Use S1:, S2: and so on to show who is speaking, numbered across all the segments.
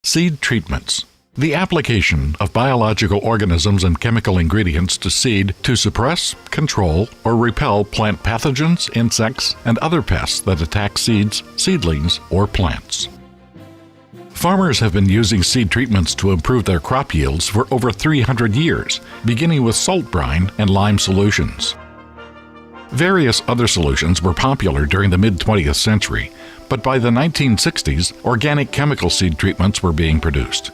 S1: Seed treatments. The application of biological organisms and chemical ingredients to seed to suppress, control, or repel plant pathogens, insects, and other pests that attack seeds, seedlings, or plants. Farmers have been using seed treatments to improve their crop yields for over 300 years, beginning with salt brine and lime solutions. Various other solutions were popular during the mid-20th century, but by the 1960s, organic chemical seed treatments were being produced.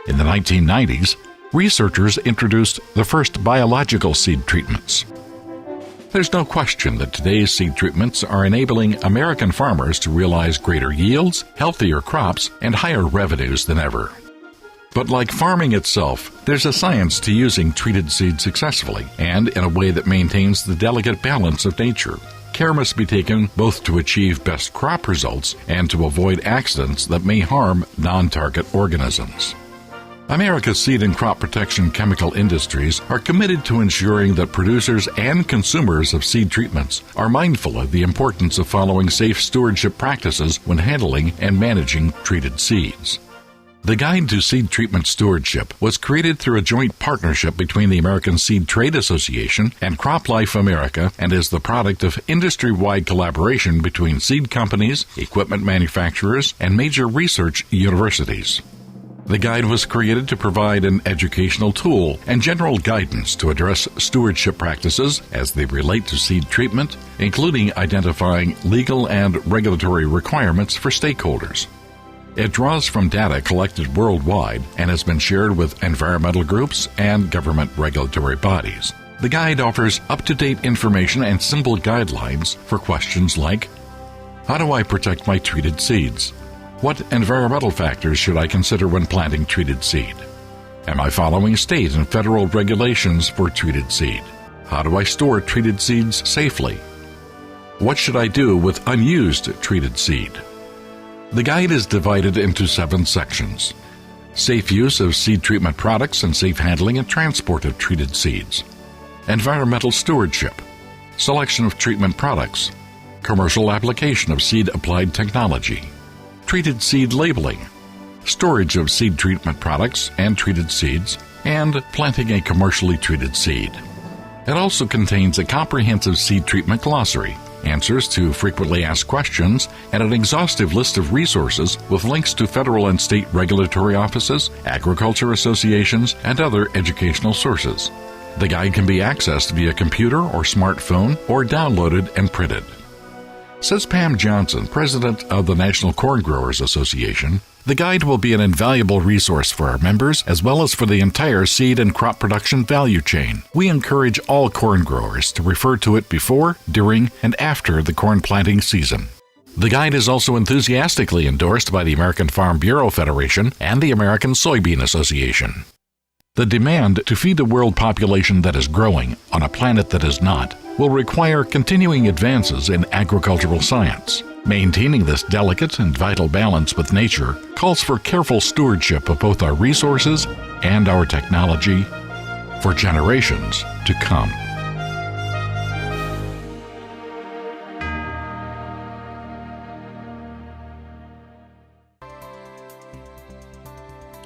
S1: In the 1990s, researchers introduced the first biological seed treatments. There's no question that today's seed treatments are enabling American farmers to realize greater yields, healthier crops, and higher revenues than ever. But like farming itself, there's a science to using treated seed successfully and in a way that maintains the delicate balance of nature. Care must be taken both to achieve best crop results and to avoid accidents that may harm non-target organisms. America's seed and crop protection chemical industries are committed to ensuring that producers and consumers of seed treatments are mindful of the importance of following safe stewardship practices when handling and managing treated seeds. The Guide to Seed Treatment Stewardship was created through a joint partnership between the American Seed Trade Association and CropLife America and is the product of industry-wide collaboration between seed companies, equipment manufacturers, and major research universities. The guide was created to provide an educational tool and general guidance to address stewardship practices as they relate to seed treatment, including identifying legal and regulatory requirements for stakeholders. It draws from data collected worldwide and has been shared with environmental groups and government regulatory bodies. The guide offers up-to-date information and simple guidelines for questions like, how do I protect my treated seeds? What environmental factors should I consider when planting treated seed? Am I following state and federal regulations for treated seed? How do I store treated seeds safely? What should I do with unused treated seed? The guide is divided into 7 sections. Safe use of seed treatment products and safe handling and transport of treated seeds. Environmental stewardship. Selection of treatment products. Commercial application of seed-applied technology. Treated seed labeling, storage of seed treatment products and treated seeds, and planting a commercially treated seed. It also contains a comprehensive seed treatment glossary, answers to frequently asked questions, and an exhaustive list of resources with links to federal and state regulatory offices, agriculture associations, and other educational sources. The guide can be accessed via computer or smartphone or downloaded and printed. Says Pam Johnson, president of the National Corn Growers Association, the guide will be an invaluable resource for our members as well as for the entire seed and crop production value chain. We encourage all corn growers to refer to it before, during, and after the corn planting season. The guide is also enthusiastically endorsed by the American Farm Bureau Federation and the American Soybean Association. The demand to feed a world population that is growing on a planet that is not will require continuing advances in agricultural science. Maintaining this delicate and vital balance with nature calls for careful stewardship of both our resources and our technology for generations to come.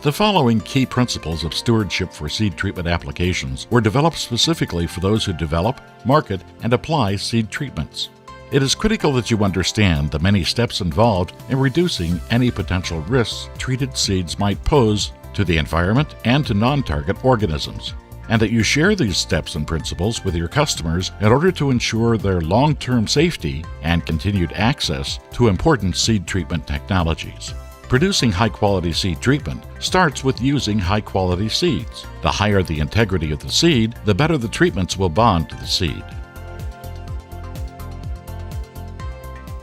S1: The following key principles of stewardship for seed treatment applications were developed specifically for those who develop, market, and apply seed treatments. It is critical that you understand the many steps involved in reducing any potential risks treated seeds might pose to the environment and to non-target organisms, and that you share these steps and principles with your customers in order to ensure their long-term safety and continued access to important seed treatment technologies. Producing high-quality seed treatment starts with using high-quality seeds. The higher the integrity of the seed, the better the treatments will bond to the seed.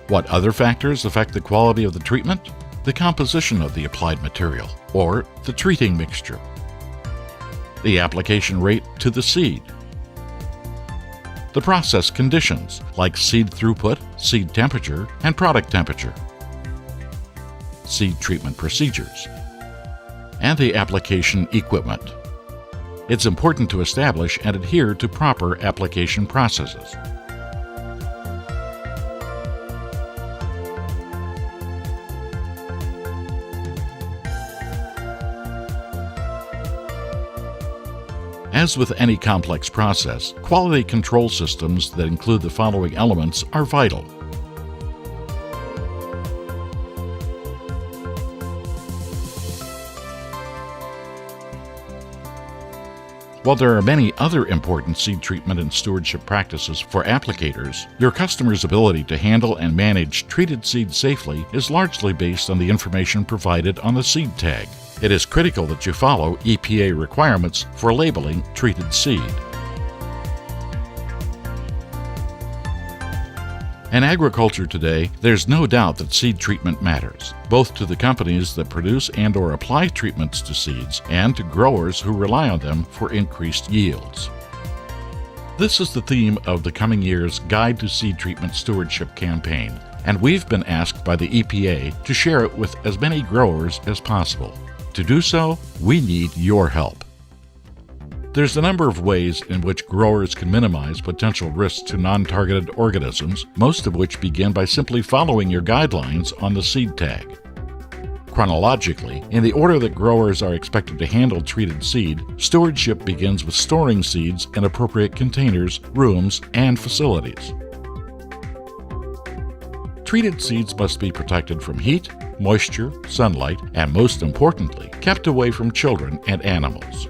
S1: What other factors affect the quality of the treatment? The composition of the applied material, or the treating mixture. The application rate to the seed. The process conditions, like seed throughput, seed temperature, and product temperature. Seed treatment procedures, and the application equipment. It's important to establish and adhere to proper application processes. As with any complex process, quality control systems that include the following elements are vital. While there are many other important seed treatment and stewardship practices for applicators, your customer's ability to handle and manage treated seed safely is largely based on the information provided on the seed tag. It is critical that you follow EPA requirements for labeling treated seed. In agriculture today, there's no doubt that seed treatment matters, both to the companies that produce and/or apply treatments to seeds and to growers who rely on them for increased yields. This is the theme of the coming year's Guide to Seed Treatment Stewardship campaign, and we've been asked by the EPA to share it with as many growers as possible. To do so, we need your help. There's a number of ways in which growers can minimize potential risks to non-targeted organisms, most of which begin by simply following your guidelines on the seed tag. Chronologically, in the order that growers are expected to handle treated seed, stewardship begins with storing seeds in appropriate containers, rooms, and facilities. Treated seeds must be protected from heat, moisture, sunlight, and most importantly, kept away from children and animals.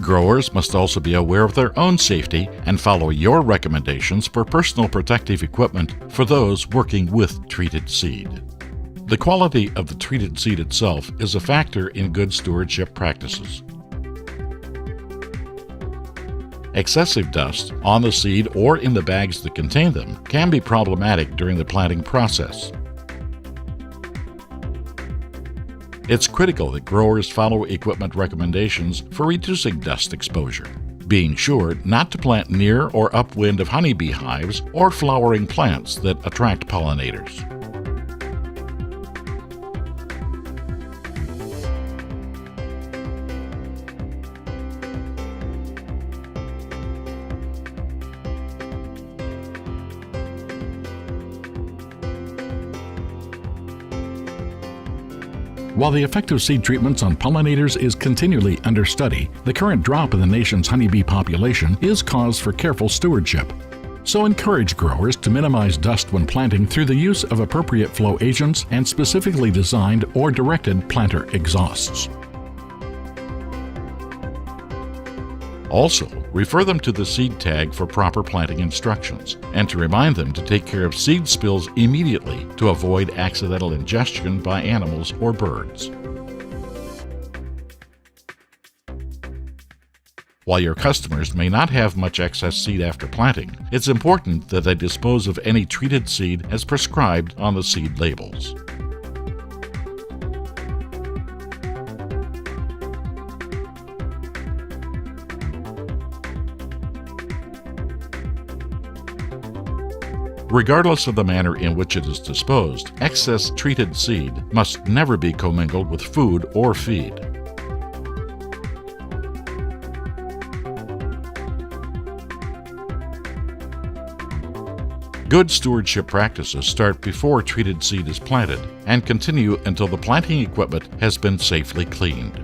S1: Growers must also be aware of their own safety and follow your recommendations for personal protective equipment for those working with treated seed. The quality of the treated seed itself is a factor in good stewardship practices. Excessive dust on the seed or in the bags that contain them can be problematic during the planting process. It's critical that growers follow equipment recommendations for reducing dust exposure, being sure not to plant near or upwind of honeybee hives or flowering plants that attract pollinators.
S2: While the effect of seed treatments on pollinators is continually under study, the current drop in the nation's honeybee population is cause for careful stewardship. So encourage growers to minimize dust when planting through the use of appropriate flow agents and specifically designed or directed planter exhausts.
S1: Also, refer them to the seed tag for proper planting instructions and to remind them to take care of seed spills immediately to avoid accidental ingestion by animals or birds. While your customers may not have much excess seed after planting, it's important that they dispose of any treated seed as prescribed on the seed labels. Regardless of the manner in which it is disposed, excess treated seed must never be commingled with food or feed. Good stewardship practices start before treated seed is planted and continue until the planting equipment has been safely cleaned.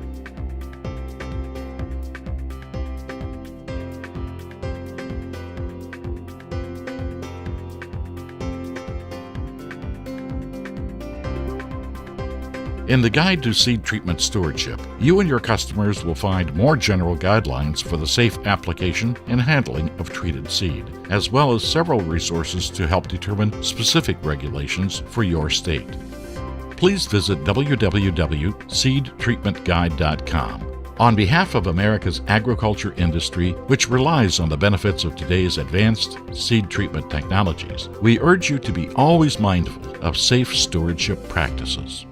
S1: In the Guide to Seed Treatment Stewardship, you and your customers will find more general guidelines for the safe application and handling of treated seed, as well as several resources to help determine specific regulations for your state. Please visit www.seedtreatmentguide.com. On behalf of America's agriculture industry, which relies on the benefits of today's advanced seed treatment technologies, we urge you to be always mindful of safe stewardship practices.